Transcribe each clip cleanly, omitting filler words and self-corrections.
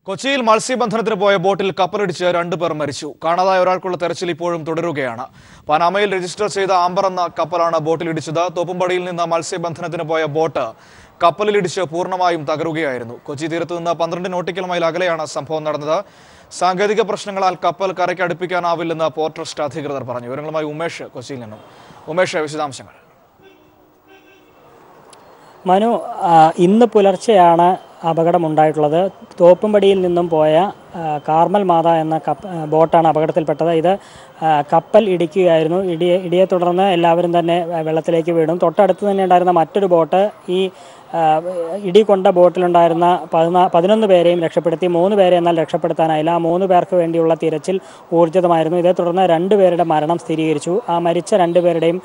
കൊച്ചിയിൽ മത്സ്യബന്ധനത്തിന് പോയ ബോട്ടിൽ കപ്പലിടിച്ച് 2 പേർ മരിച്ചു. കാണാതായ ഒരാൾക്കുള്ള തെരച്ചിൽ ഇപ്പോഴും തുടരുകയാണ്. പനാമയിൽ രജിസ്റ്റർ ചെയ്ത ആംബർ എന്ന കപ്പലാണ് ബോട്ടിലിടിച്ചത്. തോപ്പുംപടിയിൽ നിന്ന് മത്സ്യബന്ധനത്തിന് പോയ ബോട്ട് കപ്പലിലിടിച്ച് പൂർണ്ണമായും തകരുകയായിരുന്നു. കൊച്ചി തീരത്ത് നിന്ന് 12 നോട്ടിക്കൽ മൈൽ അകലെയാണ് സംഭവം നടന്നത്. സാങ്കേതിക പ്രശ്നങ്ങളാൽ കപ്പൽ കരയ്ക്ക് അടുപ്പിക്കാനാവില്ലെന്ന് പോർട്ട് ട്രസ്റ്റ് അധികൃതർ പറഞ്ഞു. വിവരങ്ങളുമായി ഉമേഷ് കൊച്ചിയിൽ നിന്നും. ഉമേഷ്, വിശദാംശങ്ങൾ. മനു, ഇന്ന് പുലർച്ചെയാണ് അപകടമുണ്ടായിട്ടുള്ളത്. തോപ്പുംപടിയിൽ നിന്നും പോയ കാർമൽ മാത എന്ന ബോട്ടാണ് അപകടത്തിൽപ്പെട്ടത്. ഇത് കപ്പൽ ഇടിക്കുകയായിരുന്നു. ഇടിയെ തുടർന്ന് എല്ലാവരും തന്നെ വെള്ളത്തിലേക്ക് വീണു. തൊട്ടടുത്ത് തന്നെ ഉണ്ടായിരുന്ന മറ്റൊരു ബോട്ട് ഈ ഇടി കൊണ്ട ബോട്ടിലുണ്ടായിരുന്ന 11 പേരെയും രക്ഷപ്പെടുത്തി. 3 പേരെ എന്നാൽ രക്ഷപ്പെടുത്താനായില്ല. ആ 3 പേർക്ക് വേണ്ടിയുള്ള തിരച്ചിൽ ഊർജിതമായിരുന്നു. ഇതേ തുടർന്ന് 2 പേരുടെ മരണം സ്ഥിരീകരിച്ചു. ആ മരിച്ച 2 പേരുടെയും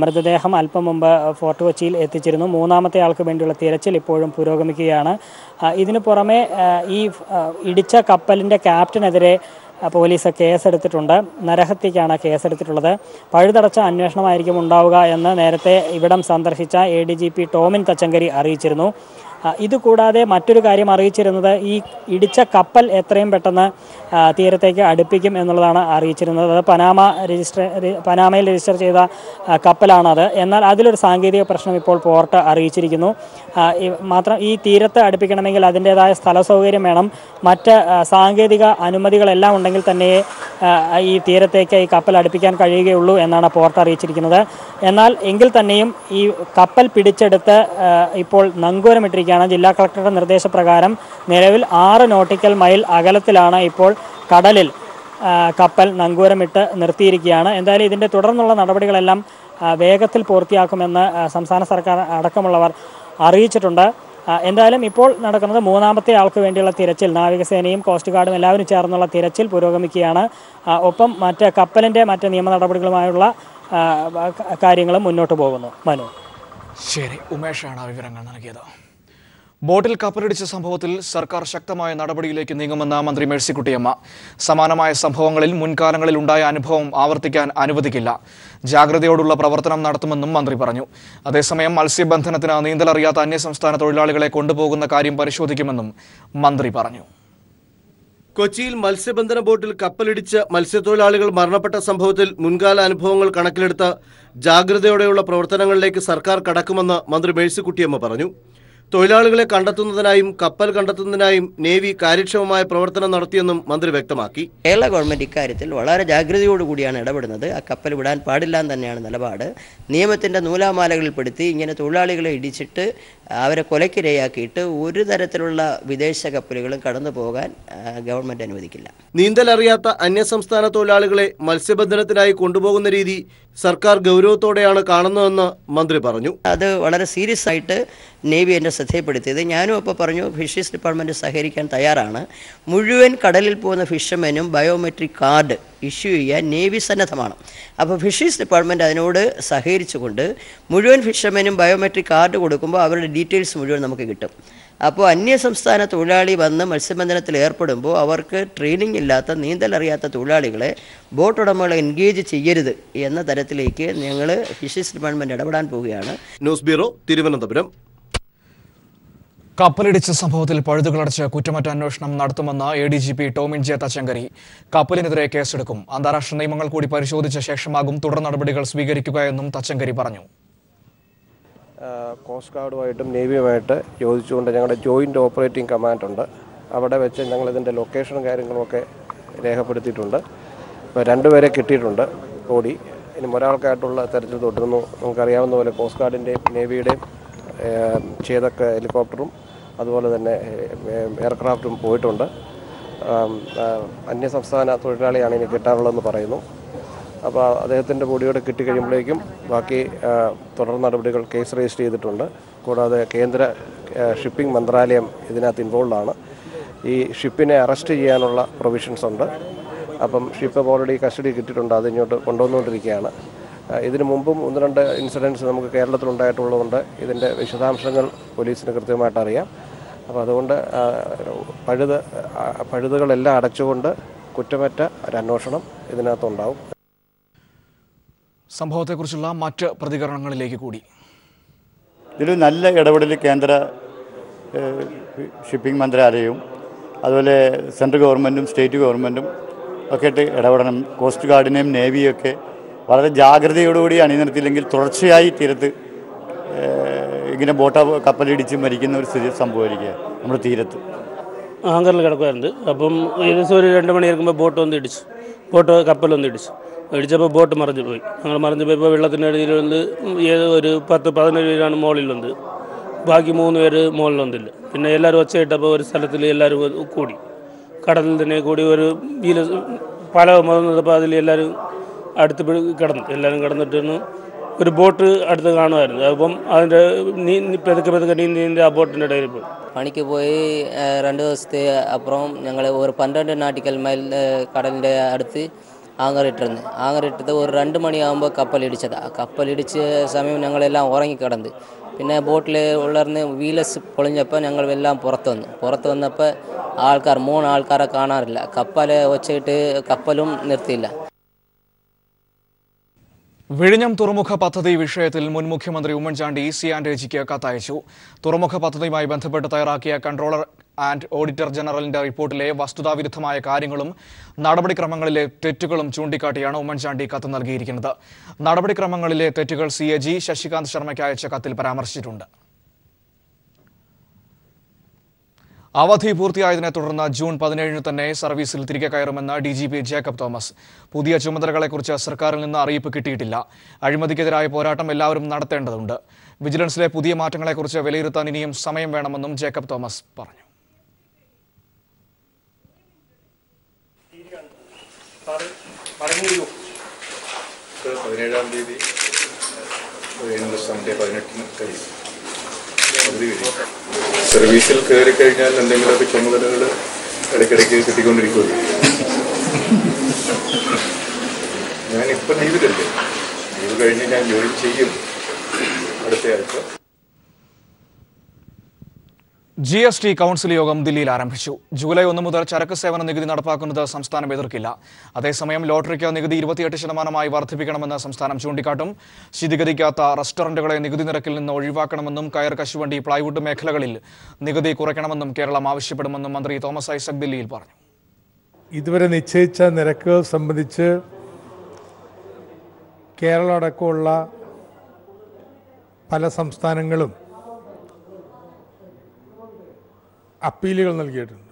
മൃതദേഹം അല്പം മുമ്പ് ഫോർട്ട് കൊച്ചിയിൽ എത്തിച്ചിരുന്നു. 3ാമത്തെ ആൾക്ക് വേണ്ടിയുള്ള തിരച്ചിൽ ഇപ്പോഴും പുരോഗമിക്കുകയാണ്. ഇതിനു പുറമെ ഈ ഇടിച്ച കപ്പലിൻ്റെ ക്യാപ്റ്റനെതിരെ പോലീസ് കേസെടുത്തിട്ടുണ്ട്. നരഹത്യക്കാണ് കേസെടുത്തിട്ടുള്ളത്. പഴുതടച്ച അന്വേഷണമായിരിക്കും ഉണ്ടാവുക എന്ന് നേരത്തെ ഇവിടം സന്ദർശിച്ച ADGP ടോമിൻ തച്ചങ്കരി അറിയിച്ചിരുന്നു. ഇതുകൂടാതെ മറ്റൊരു കാര്യം അറിയിച്ചിരുന്നത് ഈ ഇടിച്ച കപ്പൽ എത്രയും പെട്ടെന്ന് തീരത്തേക്ക് അടുപ്പിക്കും എന്നുള്ളതാണ് അറിയിച്ചിരുന്നത്. അത് പനാമയിൽ രജിസ്റ്റർ ചെയ്ത കപ്പലാണത്. എന്നാൽ അതിലൊരു സാങ്കേതിക പ്രശ്നം ഇപ്പോൾ പോർട്ട് അറിയിച്ചിരിക്കുന്നു. ഈ തീരത്ത് അടുപ്പിക്കണമെങ്കിൽ അതിൻ്റേതായ സ്ഥല സൗകര്യം വേണം. മറ്റ് സാങ്കേതിക അനുമതികളെല്ലാം ഉണ്ടെങ്കിൽ തന്നെ ഈ തീരത്തേക്ക് ഈ കപ്പൽ അടുപ്പിക്കാൻ കഴിയുകയുള്ളൂ എന്നാണ് പോർട്ട് അറിയിച്ചിരിക്കുന്നത്. എന്നാൽ എങ്കിൽ തന്നെയും ഈ കപ്പൽ പിടിച്ചെടുത്ത് ഇപ്പോൾ നങ്കൂരമിട്ടിരിക്കുകയാണ്. ജില്ലാ കളക്ടറുടെ നിർദ്ദേശപ്രകാരം നിലവിൽ 6 നോട്ടിക്കൽ മൈൽ അകലത്തിലാണ് ഇപ്പോൾ കടലിൽ കപ്പൽ നങ്കൂരമിട്ട് നിർത്തിയിരിക്കുകയാണ്. എന്തായാലും ഇതിൻ്റെ തുടർന്നുള്ള നടപടികളെല്ലാം വേഗത്തിൽ പൂർത്തിയാക്കുമെന്ന് സംസ്ഥാന സർക്കാർ അടക്കമുള്ളവർ അറിയിച്ചിട്ടുണ്ട്. എന്തായാലും ഇപ്പോൾ നടക്കുന്നത് 3ാമത്തെ ആൾക്ക് വേണ്ടിയുള്ള തിരച്ചിൽ. നാവികസേനയും കോസ്റ്റ് ഗാർഡും എല്ലാവരും ചേർന്നുള്ള തിരച്ചിൽ പുരോഗമിക്കുകയാണ്. ഒപ്പം കപ്പലിൻ്റെ മറ്റ് നിയമ നടപടികളുമായുള്ള കാര്യങ്ങളും മുന്നോട്ട് പോകുന്നു. മനു. ശരി, ഉമേഷാണ് വിവരങ്ങൾ നൽകിയത്. ബോട്ടിൽ കപ്പലിടിച്ച സംഭവത്തിൽ സർക്കാർ ശക്തമായ നടപടിയിലേക്ക് നീങ്ങുമെന്ന് മന്ത്രി മേഴ്സിക്കുട്ടിയമ്മ. സമാനമായ സംഭവങ്ങളിൽ മുൻകാലങ്ങളിൽ ഉണ്ടായ അനുഭവം ആവർത്തിക്കാൻ അനുവദിക്കില്ല. ജാഗ്രതയോടുള്ള പ്രവർത്തനം നടത്തുമെന്നും മന്ത്രി പറഞ്ഞു. അതേസമയം മത്സ്യബന്ധനത്തിന് നീന്തലറിയാത്ത അന്യസംസ്ഥാന തൊഴിലാളികളെ കൊണ്ടുപോകുന്ന കാര്യം പരിശോധിക്കുമെന്നും മന്ത്രി പറഞ്ഞു. കൊച്ചിയിൽ മത്സ്യബന്ധന ബോട്ടിൽ കപ്പലിടിച്ച് മത്സ്യത്തൊഴിലാളികൾ മരണപ്പെട്ട സംഭവത്തിൽ മുൻകാല അനുഭവങ്ങൾ കണക്കിലെടുത്ത് ജാഗ്രതയോടെയുള്ള പ്രവർത്തനങ്ങളിലേക്ക് സർക്കാർ കടക്കുമെന്ന് മന്ത്രി മേഴ്സിക്കുട്ടിയമ്മ പറഞ്ഞു. തൊഴിലാളികളെ കണ്ടെത്തുന്നതിനായും കപ്പൽ കണ്ടെത്തുന്നതിനായും നേവി കാര്യക്ഷമമായ പ്രവർത്തനം നടത്തിയെന്നും മന്ത്രി വ്യക്തമാക്കി. കേരള ഗവൺമെൻറ് ഇക്കാര്യത്തിൽ വളരെ ജാഗ്രതയോടുകൂടിയാണ് ഇടപെടുന്നത്. ആ കപ്പൽ വിടാൻ പാടില്ല എന്ന് തന്നെയാണ് നിലപാട്. നിയമത്തിൻ്റെ നൂലാമാലകളിൽപ്പെടുത്തി ഇങ്ങനെ തൊഴിലാളികളെ ഇടിച്ചിട്ട് അവരെ കൊലക്കിരയാക്കിയിട്ട് ഒരു തരത്തിലുള്ള വിദേശ കപ്പലുകളും കടന്നു പോകാൻ ഗവൺമെൻറ് അനുവദിക്കില്ല. നീന്തലറിയാത്ത അന്യസംസ്ഥാന തൊഴിലാളികളെ മത്സ്യബന്ധനത്തിനായി കൊണ്ടുപോകുന്ന രീതി സർക്കാർ ഗൗരവത്തോടെയാണ് കാണുന്നതെന്ന് മന്ത്രി പറഞ്ഞു. അത് വളരെ സീരിയസ് ആയിട്ട് നേവി എന്നെ ശ്രദ്ധയപ്പെടുത്തിയത്. ഞാനും അപ്പോൾ പറഞ്ഞു ഫിഷറീസ് ഡിപ്പാർട്ട്മെൻറ്റ് സഹകരിക്കാൻ തയ്യാറാണ്. മുഴുവൻ കടലിൽ പോകുന്ന ഫിഷർമെനും ബയോമെട്രിക് കാർഡ് ഇഷ്യൂ ചെയ്യാൻ നേവി സന്നദ്ധമാണ്. അപ്പോൾ ഫിഷറീസ് ഡിപ്പാർട്ട്മെൻറ്റ് അതിനോട് സഹകരിച്ചുകൊണ്ട് മുഴുവൻ ഫിഷർമെനും ബയോമെട്രിക് കാർഡ് കൊടുക്കുമ്പോൾ അവരുടെ ഡീറ്റെയിൽസ് മുഴുവൻ നമുക്ക് കിട്ടും. അപ്പോൾ അന്യസംസ്ഥാന തൊഴിലാളി വന്ന് മത്സ്യബന്ധനത്തിൽ ഏർപ്പെടുമ്പോൾ അവർക്ക് ട്രെയിനിങ് ഇല്ലാത്ത നീന്തലറിയാത്ത തൊഴിലാളികളെ ബോട്ട് ഉടമകളെ എൻഗേജ് ചെയ്യരുത് എന്ന തരത്തിലേക്ക് ഞങ്ങൾ ഫിഷറീസ് ഡിപ്പാർട്ട്മെൻറ്റ് ഇടപെടാൻ പോവുകയാണ്. News bureau, Thiruvananthapuram. കപ്പലിടിച്ച സംഭവത്തിൽ പഴുതുകളടച്ച് കുറ്റമറ്റ അന്വേഷണം നടത്തുമെന്ന് ADGP ടോമിൻ ജെ തച്ചങ്കരി. കപ്പലിനെതിരെ കേസെടുക്കും. അന്താരാഷ്ട്ര നിയമങ്ങൾ കൂടി പരിശോധിച്ച ശേഷമാകും തുടർ നടപടികൾ സ്വീകരിക്കുകയെന്നും തച്ചങ്കരി പറഞ്ഞു. കോസ്റ്റ് ഗാർഡുമായിട്ടും നേവിയുമായിട്ട് യോജിച്ചുകൊണ്ട് ഞങ്ങളുടെ ജോയിൻ്റ് ഓപ്പറേറ്റിംഗ് കമാൻഡ് ഉണ്ട്. അവിടെ വെച്ച് ഞങ്ങളിതിൻ്റെ ലൊക്കേഷനും കാര്യങ്ങളുമൊക്കെ രേഖപ്പെടുത്തിയിട്ടുണ്ട്. ഇപ്പോൾ 2 പേരെ കിട്ടിയിട്ടുണ്ട് ബോഡി. ഇനി ഒരാൾക്കായിട്ടുള്ള തെരച്ചിൽ തുടരുന്നു. നമുക്കറിയാവുന്ന പോലെ കോസ്റ്റ് ഗാർഡിൻ്റെയും നേവിയുടെയും ചേതക്ക് ഹെലികോപ്റ്ററും അതുപോലെ തന്നെ എയർക്രാഫ്റ്റും പോയിട്ടുണ്ട്. അന്യസംസ്ഥാന തൊഴിലാളിയാണ് ഇനി കിട്ടാനുള്ളതെന്ന് പറയുന്നു. അപ്പോൾ അദ്ദേഹത്തിൻ്റെ ബോഡിയോടെ കിട്ടിക്കഴിയുമ്പോഴേക്കും ബാക്കി തുടർ നടപടികൾ കേസ് രജിസ്റ്റർ ചെയ്തിട്ടുണ്ട്. കൂടാതെ കേന്ദ്ര ഷിപ്പിംഗ് മന്ത്രാലയം ഇതിനകത്ത് ഇൻവോൾവാണ്. ഈ ഷിപ്പിനെ അറസ്റ്റ് ചെയ്യാനുള്ള പ്രൊവിഷൻസ് ഉണ്ട്. അപ്പം ഷിപ്പ് ഓൾറെഡി കസ്റ്റഡി കിട്ടിയിട്ടുണ്ട്. അത് ഇങ്ങോട്ട് കൊണ്ടുവന്നുകൊണ്ടിരിക്കുകയാണ്. ഇതിനു മുമ്പും 1-2 ഇൻസിഡൻറ്റ്സ് നമുക്ക് കേരളത്തിലുണ്ടായിട്ടുള്ളതുകൊണ്ട് ഇതിൻ്റെ വിശദാംശങ്ങൾ പോലീസിന് കൃത്യമായിട്ട് അറിയാം. അപ്പോൾ അതുകൊണ്ട് പഴുതുകളെല്ലാം അടച്ചുകൊണ്ട് കുറ്റമറ്റ ഒരു അന്വേഷണം ഇതിനകത്തുണ്ടാവും. സംഭവത്തെക്കുറിച്ചുള്ള മറ്റ് പ്രതികരണങ്ങളിലേക്ക് കൂടി. ഇതിൽ നല്ല ഇടപെടൽ കേന്ദ്ര ഷിപ്പിംഗ് മന്ത്രാലയവും അതുപോലെ സെൻട്രൽ ഗവൺമെൻറ്റും സ്റ്റേറ്റ് ഗവൺമെൻറ്റും ഒക്കെ ആയിട്ട് ഇടപെടണം. കോസ്റ്റ് ഗാർഡിനെയും നേവിയൊക്കെ വളരെ ജാഗ്രതയോടുകൂടി അണിനിർത്തിയില്ലെങ്കിൽ തുടർച്ചയായി തീരത്ത് ഇങ്ങനെ കപ്പലിടിച്ച് മരിക്കുന്ന ഒരു സ്ഥിതി സംഭവിക്കുക നമ്മുടെ തീരത്ത്. ആങ്കറിൽ കിടക്കുമായിരുന്നു. അപ്പം ഏകദേശം ഒരു 2 മണി ഇറക്കുമ്പോൾ കപ്പലൊന്ന് ഇടിച്ചു. ഇടിച്ചപ്പോൾ ബോട്ട് മറിഞ്ഞു പോയി. ഞങ്ങൾ മറിഞ്ഞു പോയപ്പോൾ വെള്ളത്തിൻ്റെ അടിയിൽ വന്ന് ഒരു 10-15 പേരാണ് മുകളിലുണ്ട്. ബാക്കി 3 പേര് മുകളിലൊന്നില്ല. പിന്നെ എല്ലാവരും ഒച്ചയിട്ടപ്പോൾ ഒരു സ്ഥലത്തിൽ എല്ലാവരും കൂടി കടലിൽ തന്നെ കൂടി ഒരു പാലം വന്നപ്പോൾ അതിൽ എല്ലാവരും അടുത്ത് കിടന്നു. എല്ലാവരും കിടന്നിട്ട് ഒരു ബോട്ട് അടുത്ത് കാണുമായിരുന്നു. അപ്പം അതിൻ്റെ പെതുക്കെ നീന്തി ആ ബോട്ടിൻ്റെ ഇടയിൽ പോയി. പണിക്ക് പോയി 2 ദിവസത്തെ അപ്പുറം ഞങ്ങൾ ഒരു 12 നാട്ടിക്കൽ മൈൽ കടലിൻ്റെ അടുത്ത് ആങ്ങറിട്ടത് ഒരു 2 മണിയാകുമ്പോൾ കപ്പലിടിച്ചത്. ആ കപ്പലിടിച്ച സമയം ഞങ്ങളെല്ലാം ഉറങ്ങിക്കിടന്ന്. പിന്നെ ബോട്ടിൽ ഉള്ളർന്ന് വീലസ് പൊളിഞ്ഞപ്പോൾ ഞങ്ങൾ എല്ലാം പുറത്ത് വന്നപ്പോൾ 3 ആൾക്കാരെ കാണാറില്ല. കപ്പൽ ഒച്ചയിട്ട് കപ്പലും നിർത്തിയില്ല. വിഴിഞ്ഞം തുറമുഖ പദ്ധതി വിഷയത്തിൽ മുൻ മുഖ്യമന്ത്രി ഉമ്മൻചാണ്ടി CR കത്തയച്ചു. തുറമുഖ പദ്ധതിയുമായി ബന്ധപ്പെട്ട് തയ്യാറാക്കിയ കൺട്രോളർ ആൻഡ് ഓഡിറ്റർ ജനറലിന്റെ റിപ്പോർട്ടിലെ വസ്തുതാവിരുദ്ധമായ കാര്യങ്ങളും നടപടിക്രമങ്ങളിലെ തെറ്റുകളും ചൂണ്ടിക്കാട്ടിയാണ് ഉമ്മൻചാണ്ടി കത്ത് നൽകിയിരിക്കുന്നത്. നടപടിക്രമങ്ങളിലെ തെറ്റുകൾ CAG ശശികാന്ത് ശർമ്മയ്ക്ക് അയച്ച കത്തിൽ പരാമർശിച്ചിട്ടുണ്ട്. അവധി പൂർത്തിയായതിനെ തുടർന്ന് ജൂൺ 17 തന്നെ സർവീസിൽ തിരികെ കയറുമെന്ന് DGP ജേക്കബ് തോമസ്. പുതിയ ചുമതലകളെക്കുറിച്ച് സർക്കാരിൽ നിന്ന് അറിയിപ്പ് കിട്ടിയിട്ടില്ല. അഴിമതിക്കെതിരായ പോരാട്ടം എല്ലാവരും നടത്തേണ്ടതുണ്ട്. വിജിലൻസിലെ പുതിയ മാറ്റങ്ങളെക്കുറിച്ച് വിലയിരുത്താൻ ഇനിയും സമയം വേണമെന്നും ജേക്കബ് തോമസ് പറഞ്ഞു. സർവീസിൽ കയറി കഴിഞ്ഞാൽ എന്തെങ്കിലുമൊക്കെ ചുമതലകൾ ഇടയ്ക്കിടയ്ക്ക് കിട്ടിക്കൊണ്ടിരിക്കുമല്ലോ. ഞാനിപ്പോൾ ലീവിലല്ലേ, ലീവ് കഴിഞ്ഞ് ഞാൻ ജോയിൻ ചെയ്യും അടുത്ത ആഴ്ച. GST കൗൺസിൽ യോഗം ദില്ലിയിൽ ആരംഭിച്ചു. ജൂലൈ 1 മുതൽ ചരക്ക് സേവന നികുതി നടപ്പാക്കുന്നത് സംസ്ഥാനം എതിർക്കില്ല. അതേസമയം ലോട്ടറിക്ക് നികുതി 28% വർദ്ധിപ്പിക്കണമെന്ന് സംസ്ഥാനം ചൂണ്ടിക്കാട്ടും. സ്ഥിതിഗതിക്കാത്ത റെസ്റ്റോറന്റുകളെ നികുതി നിരക്കിൽ നിന്ന് ഒഴിവാക്കണമെന്നും കയർ, കശുവണ്ടി, പ്ലൈവുഡ് മേഖലകളിൽ നികുതി കുറയ്ക്കണമെന്നും കേരളം ആവശ്യപ്പെടുമെന്നും മന്ത്രി തോമസ് ഐസക് ദില്ലിയിൽ പറഞ്ഞു. ഇതുവരെ നിശ്ചയിച്ച നിരക്ക് സംബന്ധിച്ച് കേരളം അടക്കമുള്ള പല സംസ്ഥാനങ്ങളും അപ്പീലുകൾ നൽകിയിട്ടുണ്ട്.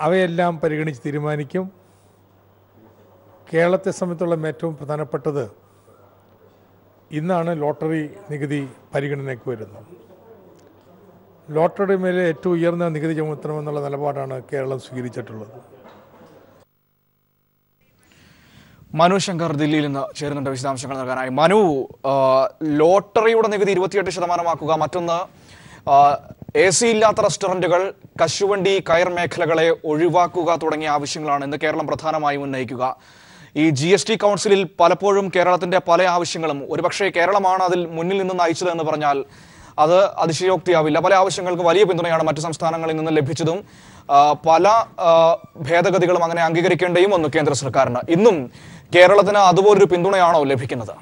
അവയെല്ലാം പരിഗണിച്ച് തീരുമാനിക്കും. കേരളത്തെ സംബന്ധിച്ചുള്ള ഏറ്റവും പ്രധാനപ്പെട്ടത് ഇന്നാണ് ലോട്ടറി നികുതി പരിഗണനയ്ക്ക് വരുന്നത്. ലോട്ടറി മേലെ ഏറ്റവും ഉയർന്ന നികുതി ചുമത്തണമെന്നുള്ള നിലപാടാണ് കേരളം സ്വീകരിച്ചിട്ടുള്ളത്. മനു ശങ്കർ ദില്ലിയിൽ നിന്ന് ചേരുന്നുണ്ട് വിശദാംശങ്ങൾ നൽകാനായി. മനു, ലോട്ടറിയുടെ നികുതി 28% മറ്റൊന്ന് AC ഇല്ലാത്ത റെസ്റ്റോറന്റുകൾ, കശുവണ്ടി, കയർ മേഖലകളെ ഒഴിവാക്കുക തുടങ്ങിയ ആവശ്യങ്ങളാണ് ഇന്ന് കേരളം പ്രധാനമായും ഉന്നയിക്കുക. ഈ GST കൗൺസിലിൽ പലപ്പോഴും കേരളത്തിന്റെ പല ആവശ്യങ്ങളും, ഒരുപക്ഷെ കേരളമാണ് അതിൽ മുന്നിൽ നിന്ന് നയിച്ചതെന്ന് പറഞ്ഞാൽ അത് അതിശയോക്തിയാവില്ല. പല ആവശ്യങ്ങൾക്ക് വലിയ പിന്തുണയാണ് മറ്റു സംസ്ഥാനങ്ങളിൽ നിന്ന് ലഭിച്ചതും പല ഭേദഗതികളും അങ്ങനെ അംഗീകരിക്കേണ്ടിയും വന്നു കേന്ദ്ര സർക്കാരിന്. ഇന്നും കേരളത്തിന് അതുപോലൊരു പിന്തുണയാണോ ലഭിക്കുന്നത്?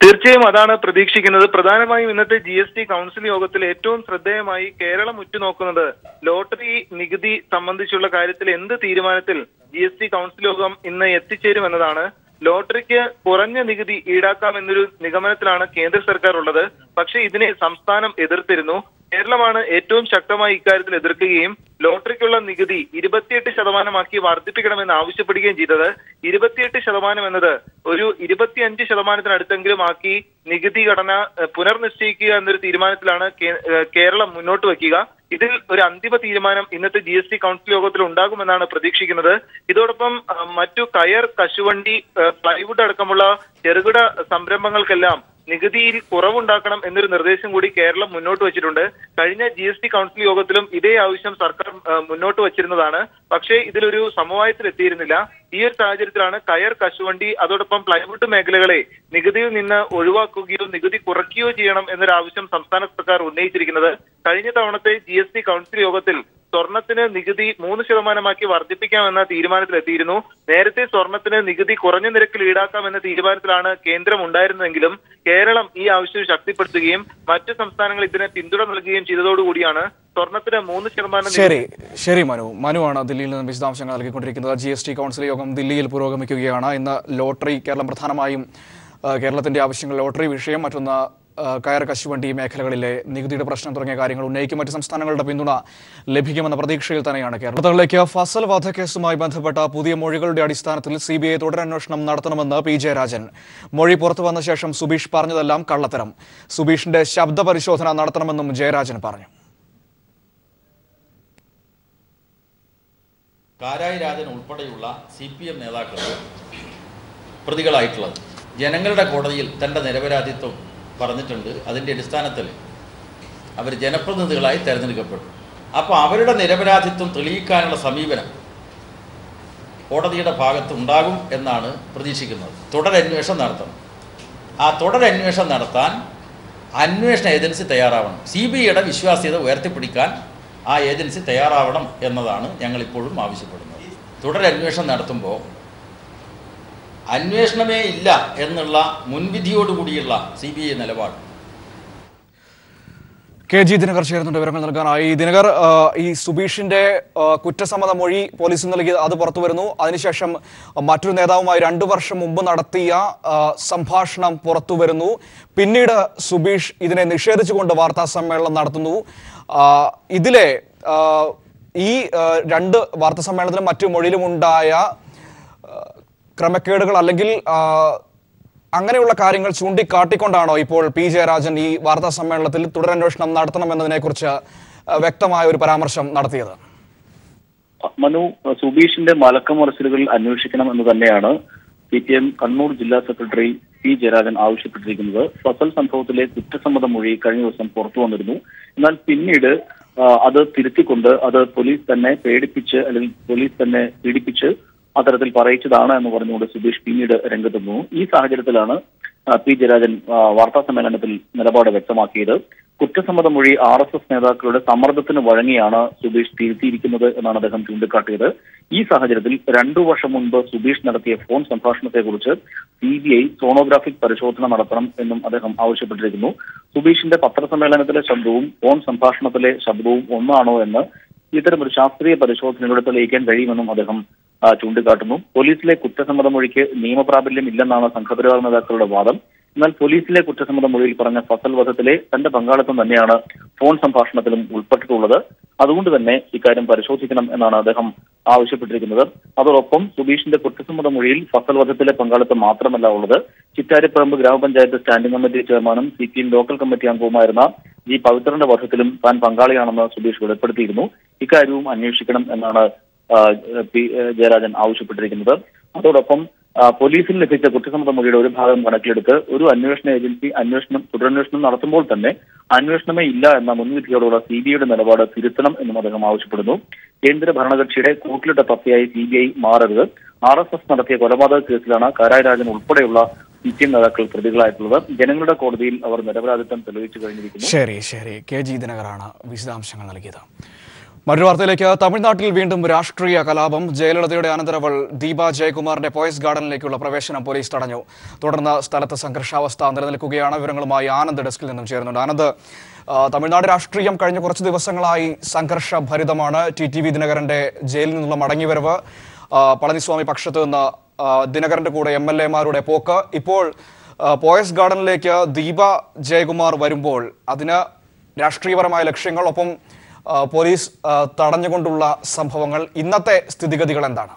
തീർച്ചയായും അതാണ് പ്രതീക്ഷിക്കുന്നത്. പ്രധാനമായും ഇന്നത്തെ GST കൗൺസിൽ യോഗത്തിൽ ഏറ്റവും ശ്രദ്ധേയമായി കേരളം ഉറ്റുനോക്കുന്നത് ലോട്ടറി നികുതി സംബന്ധിച്ചുള്ള കാര്യത്തിൽ എന്ത് തീരുമാനത്തിൽ GST കൗൺസിൽ യോഗം ഇന്ന് എത്തിച്ചേരുമെന്നതാണ്. ലോട്ടറിക്ക് കുറഞ്ഞ നികുതി ഈടാക്കാമെന്നൊരു നിഗമനത്തിലാണ് കേന്ദ്ര സർക്കാർ ഉള്ളത്. പക്ഷേ ഇതിനെ സംസ്ഥാനം എതിർത്തിരുന്നു. കേരളമാണ് ഏറ്റവും ശക്തമായി ഇക്കാര്യത്തിൽ എതിർക്കുകയും ലോട്ടറിക്കുള്ള നികുതി 28% വർദ്ധിപ്പിക്കണമെന്ന് ആവശ്യപ്പെടുകയും ചെയ്തത്. 28% എന്നത് ഒരു 25%-നടുത്തെങ്കിലും ആക്കി നികുതി ഘടന പുനർനിശ്ചയിക്കുക എന്നൊരു തീരുമാനത്തിലാണ് കേരളം മുന്നോട്ട് വയ്ക്കുക. ഇതിൽ ഒരു അന്തിമ തീരുമാനം ഇന്നത്തെ GST കൗൺസിൽ യോഗത്തിൽ ഉണ്ടാകുമെന്നാണ് പ്രതീക്ഷിക്കുന്നത്. ഇതോടൊപ്പം മറ്റു കയർ, കശുവണ്ടി, പ്ലൈവുഡ് അടക്കമുള്ള ചെറുകിട സംരംഭങ്ങൾക്കെല്ലാം നികുതിയിൽ കുറവുണ്ടാക്കണം എന്നൊരു നിർദ്ദേശം കൂടി കേരളം മുന്നോട്ട് വച്ചിട്ടുണ്ട്. കഴിഞ്ഞ GST കൗൺസിൽ യോഗത്തിലും ഇതേ ആവശ്യം സർക്കാർ മുന്നോട്ട് വച്ചിരുന്നതാണ്. പക്ഷേ ഇതിലൊരു സമവായത്തിൽ എത്തിയിരുന്നില്ല. ഈ ഒരു സാഹചര്യത്തിലാണ് കയർ, കശുവണ്ടി, അതോടൊപ്പം പ്ലൈവുഡ് മേഖലകളെ നികുതിയിൽ നിന്ന് ഒഴിവാക്കുകയോ നികുതി കുറയ്ക്കുകയോ ചെയ്യണം എന്നൊരു ആവശ്യം സംസ്ഥാന സർക്കാർ ഉന്നയിച്ചിരിക്കുന്നത്. കഴിഞ്ഞ തവണത്തെ GST കൗൺസിൽ യോഗത്തിൽ സ്വർണത്തിന് നികുതി 3% വർദ്ധിപ്പിക്കാമെന്ന തീരുമാനത്തിലെത്തിയിരുന്നു. നേരത്തെ സ്വർണത്തിന് നികുതി കുറഞ്ഞ നിരക്കിൽ ഈടാക്കാമെന്ന തീരുമാനത്തിലാണ് കേന്ദ്രം ഉണ്ടായിരുന്നതെങ്കിലും കേരളം ഈ ആവശ്യം ശക്തിപ്പെടുത്തുകയും മറ്റ് സംസ്ഥാനങ്ങൾ ഇതിനെ പിന്തുണ നൽകുകയും ചെയ്തതോടുകൂടിയാണ് സ്വർണത്തിന് 3% ശരി മനുവാണ് ദില്ലിയിൽ നിന്ന് വിശദാംശങ്ങൾ നൽകിക്കൊണ്ടിരിക്കുന്നത്. GST കൗൺസിൽ യോഗം ദില്ലിയിൽ പുരോഗമിക്കുകയാണ്. ഇന്ന് ലോട്ടറി, കേരളം പ്രധാനമായും കേരളത്തിന്റെ ആവശ്യങ്ങൾ ലോട്ടറി വിഷയം, മറ്റൊന്ന് കയർ, കശുവണ്ടി മേഖലകളിലെ നികുതിയുടെ പ്രശ്നം തുടങ്ങിയ കാര്യങ്ങൾ ഉന്നയിക്കും. മറ്റ് സംസ്ഥാനങ്ങളുടെ പിന്തുണ ലഭിക്കുമെന്ന പ്രതീക്ഷയിൽ തന്നെയാണ് കേരളത്തിലേക്ക്. ഫസൽ വധക്കേസുമായി ബന്ധപ്പെട്ട പുതിയ മൊഴികളുടെ അടിസ്ഥാനത്തിൽ CBI തുടരന്വേഷണം നടത്തണമെന്ന് P. ജയരാജൻ. മൊഴി പുറത്തു വന്ന ശേഷം സുബീഷ് പറഞ്ഞതെല്ലാം കള്ളത്തരം. സുബീഷിന്റെ ശബ്ദ പരിശോധന നടത്തണമെന്നും ജയരാജൻ പറഞ്ഞു. കാരായി രാജൻ ഉൾപ്പെടെയുള്ള CPM നേതാക്കൾ പ്രതികളായിട്ടുള്ളത് ജനങ്ങളുടെ കോടതിയിൽ തൻ്റെ നിരപരാധിത്വം പറഞ്ഞിട്ടുണ്ട്. അതിൻ്റെ അടിസ്ഥാനത്തിൽ അവർ ജനപ്രതിനിധികളായി തിരഞ്ഞെടുക്കപ്പെട്ടു. അപ്പോൾ അവരുടെ നിരപരാധിത്വം തെളിയിക്കാനുള്ള സമീപനം കോടതിയുടെ ഭാഗത്ത് ഉണ്ടാകും എന്നാണ് പ്രതീക്ഷിക്കുന്നത്. തുടരന്വേഷണം നടത്തണം. ആ തുടരന്വേഷണം നടത്താൻ അന്വേഷണ ഏജൻസി തയ്യാറാവണം. CBIയുടെ വിശ്വാസ്യത ഉയർത്തിപ്പിടിക്കാൻ ആ ഏജൻസി തയ്യാറാവണം എന്നതാണ് ഞങ്ങളിപ്പോഴും ആവശ്യപ്പെടുന്നത്. തുടരന്വേഷണം നടത്തുമ്പോൾ അന്വേഷണമേ ഇല്ല എന്നുള്ള മുൻവിധിയോടുകൂടിയുള്ള CBI നിലപാട്. KG ദിനകർ ചേരുന്നുണ്ട് വിവരങ്ങൾ നൽകാനായി. ദിനകർ, ഈ സുബീഷിന്റെ കുറ്റസമ്മത മൊഴി പോലീസിന് നൽകി അത് പുറത്തു വരുന്നു. അതിനുശേഷം മറ്റൊരു നേതാവുമായി 2 വർഷം മുമ്പ് നടത്തിയ സംഭാഷണം പുറത്തു വരുന്നു. പിന്നീട് സുബീഷ് ഇതിനെ നിഷേധിച്ചുകൊണ്ട് വാർത്താ സമ്മേളനം നടത്തുന്നു. ഇതിലെ ഈ 2 വാർത്താ സമ്മേളനത്തിലും മറ്റു മൊഴിയിലുമുണ്ടായ ക്രമക്കേടുകൾ അല്ലെങ്കിൽ അങ്ങനെയുള്ള കാര്യങ്ങൾ ചൂണ്ടിക്കാട്ടിക്കൊണ്ടാണോ ഇപ്പോൾ P. ജയരാജൻ ഈ വാർത്താ സമ്മേളനത്തിൽ തുടരന്വേഷണം നടത്തണമെന്നതിനെക്കുറിച്ച് വ്യക്തമായ ഒരു പരാമർശം നടത്തിയത്? മനു, സുബീഷിന്റെ മലക്കമറിച്ചിലുകൾ അന്വേഷിക്കണം എന്ന് തന്നെയാണ് CPM കണ്ണൂർ ജില്ലാ സെക്രട്ടറി P. ജയരാജൻ ആവശ്യപ്പെട്ടിരിക്കുന്നത്. ഫസൽ സംഭവത്തിലെ കുറ്റസമ്മത മൊഴി കഴിഞ്ഞ ദിവസം പുറത്തു വന്നിരുന്നു. എന്നാൽ പിന്നീട് അത് തിരുത്തിക്കൊണ്ട് അത് പോലീസ് തന്നെ പേടിപ്പിച്ച് അല്ലെങ്കിൽ പോലീസ് തന്നെ പീഡിപ്പിച്ച് അത്തരത്തിൽ പറയിച്ചതാണ് എന്ന് പറഞ്ഞുകൊണ്ട് സുബീഷ് പിന്നീട് രംഗത്തെത്തുന്നു. ഈ സാഹചര്യത്തിലാണ് P. ജയരാജൻ വാർത്താ സമ്മേളനത്തിൽ നിലപാട് വ്യക്തമാക്കിയത്. കുറ്റസമ്മത മൊഴി RSS നേതാക്കളുടെ സമ്മർദ്ദത്തിന് വഴങ്ങിയാണ് സുബീഷ് തിരുത്തിയിരിക്കുന്നത് എന്നാണ് അദ്ദേഹം ചൂണ്ടിക്കാട്ടിയത്. ഈ സാഹചര്യത്തിൽ 2 വർഷം മുൻപ് സുബീഷ് നടത്തിയ ഫോൺ സംഭാഷണത്തെക്കുറിച്ച് CBI സോണോഗ്രാഫിക് പരിശോധന നടത്തണം എന്നും അദ്ദേഹം ആവശ്യപ്പെട്ടിരിക്കുന്നു. സുബീഷിന്റെ പത്രസമ്മേളനത്തിലെ ശബ്ദവും ഫോൺ സംഭാഷണത്തിലെ ശബ്ദവും ഒന്നാണോ എന്ന് ഇത്തരമൊരു ശാസ്ത്രീയ പരിശോധനയിലൂടെ തെളിയിക്കാൻ കഴിയുമെന്നും അദ്ദേഹം ചൂണ്ടിക്കാട്ടുന്നു. പോലീസിലെ കുറ്റസമ്മത മൊഴിക്ക് നിയമപ്രാബല്യം ഇല്ലെന്നാണ് സംഘപരിവാർ നേതാക്കളുടെ വാദം. എന്നാൽ പോലീസിലെ കുറ്റസമ്മത മൊഴിയിൽ പറഞ്ഞ ഫസൽ വധത്തിലെ തന്റെ പങ്കാളിത്തം തന്നെയാണ് ഫോൺ സംഭാഷണത്തിലും ഉൾപ്പെട്ടിട്ടുള്ളത്. അതുകൊണ്ട് തന്നെ ഇക്കാര്യം പരിശോധിക്കണം എന്നാണ് അദ്ദേഹം ആവശ്യപ്പെട്ടിരിക്കുന്നത്. അതോടൊപ്പം സുബീഷിന്റെ കുറ്റസമ്മത മൊഴിയിൽ ഫസൽ വധത്തിലെ പങ്കാളിത്തം മാത്രമല്ല ഉള്ളത്. ചിറ്റാരിപ്പറമ്പ് ഗ്രാമപഞ്ചായത്ത് സ്റ്റാൻഡിംഗ് കമ്മിറ്റി ചെയർമാനും CPM ലോക്കൽ കമ്മിറ്റി അംഗവുമായിരുന്ന G. പവിത്രന്റെ വധത്തിലും താൻ പങ്കാളിയാണെന്ന് സുബീഷ് വെളിപ്പെടുത്തിയിരുന്നു. ഇക്കാര്യവും അന്വേഷിക്കണം എന്നാണ് P. ജയരാജൻ ആവശ്യപ്പെട്ടിരിക്കുന്നത്. അതോടൊപ്പം പോലീസിൽ ലഭിച്ച കുറ്റസമ്മത മൊഴിയുടെ ഒരു ഭാഗം കണക്കിലെടുത്ത് ഒരു അന്വേഷണ ഏജൻസി തുടരന്വേഷണം നടത്തുമ്പോൾ തന്നെ അന്വേഷണമേ ഇല്ല എന്ന മുൻവിധിയോടുള്ള CBIയുടെ നിലപാട് തിരുത്തണം എന്നും അദ്ദേഹം ആവശ്യപ്പെടുന്നു. കേന്ദ്ര ഭരണകക്ഷിയുടെ കൂട്ടിലിട്ട തപ്പിയായി CBI മാറരുത്. RSS നടത്തിയ കൊലപാതക കേസിലാണ് കാരായി രാജൻ ഉൾപ്പെടെയുള്ള CPM നേതാക്കൾ പ്രതികളായിട്ടുള്ളത്. ജനങ്ങളുടെ കോടതിയിൽ അവർ നിരപരാധിത്വം തെളിയിച്ചു കഴിഞ്ഞിരിക്കുന്നു. ശരി KG ദിനകറാണ് വിശദാംശങ്ങൾ നൽകിയത്. മറ്റൊരു വാർത്തയിലേക്ക്. തമിഴ്നാട്ടിൽ വീണ്ടും രാഷ്ട്രീയ കലാപം. ജയലളിതയുടെ അനന്തരവൾ ദീപ ജയകുമാറിന്റെ പോയസ് ഗാർഡനിലേക്കുള്ള പ്രവേശനം പോലീസ് തടഞ്ഞു. തുടർന്ന് സ്ഥലത്ത് സംഘർഷാവസ്ഥ നിലനിൽക്കുകയാണ്. വിവരങ്ങളുമായി ആനന്ദ് ഡെസ്കിൽ നിന്നും ചേരുന്നുണ്ട്. ആനന്ദ്, തമിഴ്നാട് രാഷ്ട്രീയം കഴിഞ്ഞ കുറച്ച് ദിവസങ്ങളായി സംഘർഷഭരിതമാണ്. TTV ദിനകരന്റെ ജയിലിൽ നിന്നുള്ള മടങ്ങിവരവ്, പളനിസ്വാമി പക്ഷത്ത് നിന്ന് ദിനകരന്റെ കൂടെ MLA-മാരുടെ പോക്ക്, ഇപ്പോൾ പോയസ് ഗാർഡനിലേക്ക് ദീപ ജയകുമാർ വരുമ്പോൾ അതിന് രാഷ്ട്രീയപരമായ ലക്ഷ്യങ്ങൾ, ഒപ്പം പോലീസ് തടഞ്ഞുകൊണ്ടുള്ള സംഭവങ്ങൾ, ഇന്നത്തെ സ്ഥിതിഗതികൾ എന്താണ്?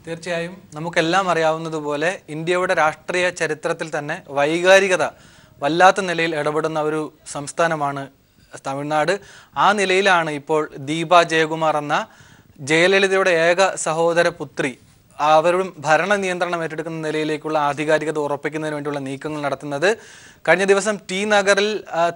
തീർച്ചയായും നമുക്കെല്ലാം അറിയാവുന്നതുപോലെ ഇന്ത്യയുടെ രാഷ്ട്രീയ ചരിത്രത്തിൽ തന്നെ വൈകാരികത വല്ലാത്ത നിലയിൽ ഇടപെടുന്ന ഒരു സംസ്ഥാനമാണ് തമിഴ്നാട്. ആ നിലയിലാണ് ഇപ്പോൾ ദീപ ജയകുമാർ എന്ന ജയലളിതയുടെ ഏക സഹോദര പുത്രി അവരും ഭരണ നിയന്ത്രണം ഏറ്റെടുക്കുന്ന നിലയിലേക്കുള്ള ആധികാരികത ഉറപ്പിക്കുന്നതിന് വേണ്ടിയുള്ള നീക്കങ്ങൾ നടത്തുന്നത്. കഴിഞ്ഞ ദിവസം ടി നഗറിൽ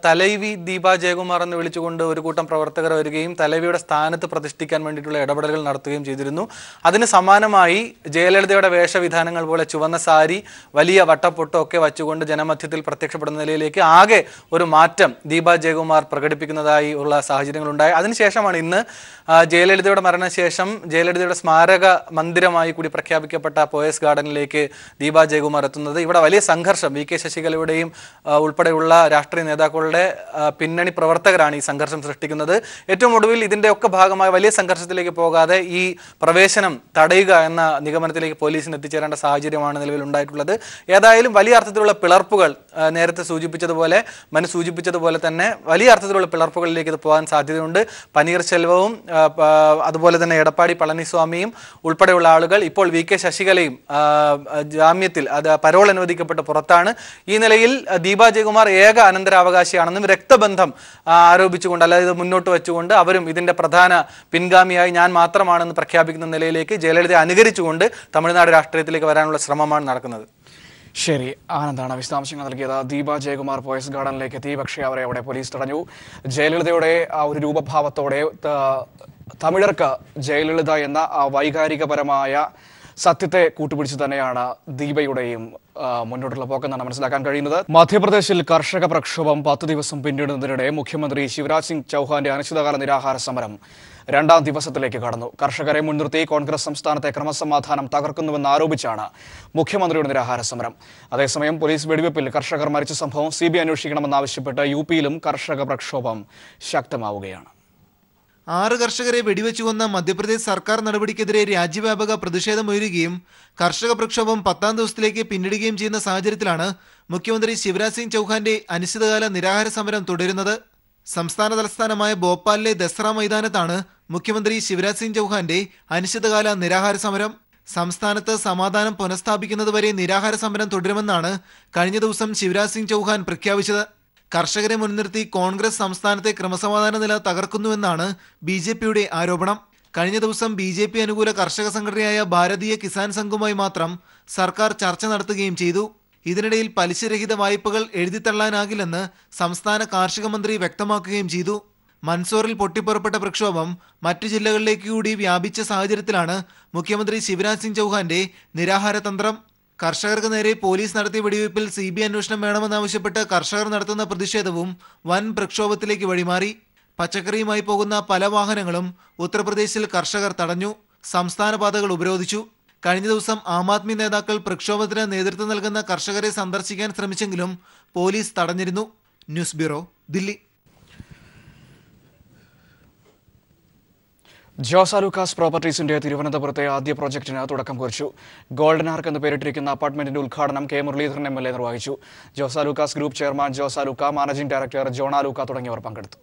തലൈവി ദീപ ജയകുമാർ എന്ന് വിളിച്ചുകൊണ്ട് ഒരു കൂട്ടം പ്രവർത്തകർ വരികയും തലൈവിയുടെ സ്ഥാനത്ത് പ്രതിഷ്ഠിക്കാൻ വേണ്ടിയിട്ടുള്ള ഇടപെടലുകൾ നടത്തുകയും ചെയ്തിരുന്നു. അതിന് സമാനമായി ജയലളിതയുടെ വേഷവിധാനങ്ങൾ പോലെ ചുവന്ന സാരി, വലിയ വട്ടപ്പൊട്ടോ ഒക്കെ വച്ചുകൊണ്ട് ജനമധ്യത്തിൽ പ്രത്യക്ഷപ്പെടുന്ന നിലയിലേക്ക് ആകെ ഒരു മാറ്റം ദീപ ജയകുമാർ പ്രകടിപ്പിക്കുന്നതായി ഉള്ള സാഹചര്യങ്ങളുണ്ടായി. അതിനുശേഷമാണ് ഇന്ന് ജയലളിതയുടെ മരണശേഷം ജയലളിതയുടെ സ്മാരക മന്ദിരമായി കൂടി പ്രഖ്യാപിക്കപ്പെട്ട പോയസ് ഗാർഡനിലേക്ക് ദീപ ജയകുമാർ എത്തുന്നത്. ഇവിടെ വലിയ സംഘർഷം, വി കെ ശശികലയുടെയും ഉൾപ്പെടെയുള്ള രാഷ്ട്രീയ നേതാക്കളുടെ പിന്നണി പ്രവർത്തകരാണ് ഈ സംഘർഷം സൃഷ്ടിക്കുന്നത്. ഏറ്റവും ഒടുവിൽ ഇതിൻ്റെയൊക്കെ ഭാഗമായി വലിയ സംഘർഷത്തിലേക്ക് പോകാതെ ഈ പ്രവേശനം തടയുക എന്ന നിഗമനത്തിലേക്ക് പോലീസിന് എത്തിച്ചേരേണ്ട സാഹചര്യമാണ് നിലവിൽ ഉണ്ടായിട്ടുള്ളത്. ഏതായാലും വലിയ അർത്ഥത്തിലുള്ള പിളർപ്പുകൾ നേരത്തെ സൂചിപ്പിച്ചതുപോലെ തന്നെ വലിയ അർത്ഥത്തിലുള്ള പിളർപ്പുകളിലേക്ക് ഇത് പോകാൻ സാധ്യതയുണ്ട്. പനീർശെൽവവും അതുപോലെ തന്നെ എടപ്പാടി പളനിസ്വാമിയും ഉൾപ്പെടെയുള്ള ആളുകൾ, ഇപ്പോൾ വി കെ ശശികലയും ജാമ്യത്തിൽ പരോൾ അനുവദിക്കപ്പെട്ട് പുറത്താണ്. ഈ നിലയിൽ ദീപ ജയകുമാർ ഏക അനന്തരാവകാശിയാണെന്നും രക്തബന്ധം ആരോപിച്ചുകൊണ്ട്, അല്ലാതെ മുന്നോട്ട് വെച്ചുകൊണ്ട് അവരും ഇതിന്റെ പ്രധാന പിൻഗാമിയായി ഞാൻ മാത്രമാണെന്ന് പ്രഖ്യാപിക്കുന്ന നിലയിലേക്ക് ജയലളിതയെ അനുകരിച്ചുകൊണ്ട് തമിഴ്നാട് രാഷ്ട്രീയത്തിലേക്ക് വരാനുള്ള ശ്രമമാണ് നടക്കുന്നത്. ശരി, ആനന്ദാണ് വിശദാംശങ്ങൾ നൽകിയത്. ദീപ ജയകുമാർ പോയസ് ഗാർഡനിലേക്ക് എത്തി, പക്ഷേ അവരെ അവിടെ പോലീസ് തടഞ്ഞു. ജയലളിതയുടെ ആ ഒരു രൂപഭാവത്തോടെ തമിഴർക്ക് ജയലളിത എന്ന വൈകാരികപരമായ സത്യത്തെ കൂട്ടുപിടിച്ച് തന്നെയാണ് ദീപയുടെയും മുന്നോട്ടുള്ള പോക്കെന്നാണ് മനസ്സിലാക്കാൻ കഴിയുന്നത്. മധ്യപ്രദേശിൽ കർഷക പ്രക്ഷോഭം 10 ദിവസം പിന്നിടുന്നതിനിടെ മുഖ്യമന്ത്രി ശിവരാജ് സിംഗ് ചൗഹാന്റെ അനിശ്ചിതകാല നിരാഹാര സമരം 2ാം ദിവസത്തിലേക്ക് കടന്നു. കർഷകരെ മുൻനിർത്തി കോൺഗ്രസ് സംസ്ഥാനത്തെ ക്രമസമാധാനം തകർക്കുന്നുവെന്ന് ആരോപിച്ചാണ് മുഖ്യമന്ത്രിയുടെ നിരാഹാര സമരം. അതേസമയം പോലീസ് വെടിവെപ്പിൽ കർഷകർ മരിച്ച സംഭവം CBI അന്വേഷിക്കണമെന്നാവശ്യപ്പെട്ട് യുപിയിലും കർഷക പ്രക്ഷോഭം ശക്തമാവുകയാണ്. 6 കർഷകരെ വെടിവെച്ചു കൊന്ന മധ്യപ്രദേശ് സർക്കാർ നടപടിക്കെതിരെ രാജ്യവ്യാപക പ്രതിഷേധമുയരുകയും കർഷക പ്രക്ഷോഭം 10ാം ദിവസത്തിലേക്ക് പിന്നിടുകയും ചെയ്യുന്ന സാഹചര്യത്തിലാണ് മുഖ്യമന്ത്രി ശിവരാജ് സിംഗ് ചൗഹാന്റെ അനിശ്ചിതകാല നിരാഹാര സമരം തുടരുന്നത്. സംസ്ഥാന തലസ്ഥാനമായ ഭോപ്പാലിലെ ദസറ മൈതാനത്താണ് മുഖ്യമന്ത്രി ശിവരാജ് സിംഗ് ചൗഹാന്റെ അനിശ്ചിതകാല നിരാഹാര സമരം. സംസ്ഥാനത്ത് സമാധാനം പുനഃസ്ഥാപിക്കുന്നതുവരെ നിരാഹാര സമരം തുടരുമെന്നാണ് കഴിഞ്ഞ ദിവസം ശിവരാജ് സിംഗ് ചൗഹാൻ പ്രഖ്യാപിച്ചത്. കർഷകരെ മുൻനിർത്തി കോൺഗ്രസ് സംസ്ഥാനത്തെ ക്രമസമാധാന നില തകർക്കുന്നുവെന്നാണ് BJPയുടെ ആരോപണം. കഴിഞ്ഞ ദിവസം BJP അനുകൂല കർഷക സംഘടനയായ ഭാരതീയ കിസാൻ സംഘുമായി മാത്രം സർക്കാർ ചർച്ച നടത്തുകയും ചെയ്തു. ഇതിനിടയിൽ പലിശരഹിത വായ്പകൾ എഴുതിത്തള്ളാനാകില്ലെന്ന് സംസ്ഥാന കാർഷിക മന്ത്രി വ്യക്തമാക്കുകയും ചെയ്തു. മൻസോറിൽ പൊട്ടിപ്പുറപ്പെട്ട പ്രക്ഷോഭം മറ്റു ജില്ലകളിലേക്ക് കൂടി വ്യാപിച്ച സാഹചര്യത്തിലാണ് മുഖ്യമന്ത്രി ശിവരാജ് സിംഗ് ചൗഹാന്റെ നിരാഹാര തന്ത്രം. കർഷകർക്ക് നേരെ പോലീസ് നടത്തിയ വെടിവയ്പിൽ CBI അന്വേഷണം വേണമെന്നാവശ്യപ്പെട്ട് കർഷകർ നടത്തുന്ന പ്രതിഷേധവും വൻ പ്രക്ഷോഭത്തിലേക്ക് വഴിമാറി. പച്ചക്കറിയുമായി പോകുന്ന പല വാഹനങ്ങളും ഉത്തർപ്രദേശിൽ കർഷകർ തടഞ്ഞു. സംസ്ഥാന പാതകൾ ഉപരോധിച്ചു. കഴിഞ്ഞ ദിവസം ആം ആദ്മി നേതാക്കൾ പ്രക്ഷോഭത്തിന് നേതൃത്വം നൽകുന്ന കർഷകരെ സന്ദർശിക്കാൻ ശ്രമിച്ചെങ്കിലും പോലീസ് തടഞ്ഞിരുന്നു. News bureau, Delhi. ജോസ് ലൂക്കാസ് പ്രോപ്പർട്ടീസിന്റെ തിരുവനന്തപുരത്തെ ആദ്യ പ്രോജക്റ്റിന് തുടക്കം കുറിച്ചു. ഗോൾഡൻ ആർക്ക് എന്ന് പേരിട്ടിരിക്കുന്ന അപ്പാർട്ട്മെന്റിന്റെ ഉദ്ഘാടനം K. മുരളീധരൻ MLA നിർവഹിച്ചു. Jose Lukas group chairman Jose Luka, managing director Jona Luka തുടങ്ങിയവർ പങ്കെടുത്തു.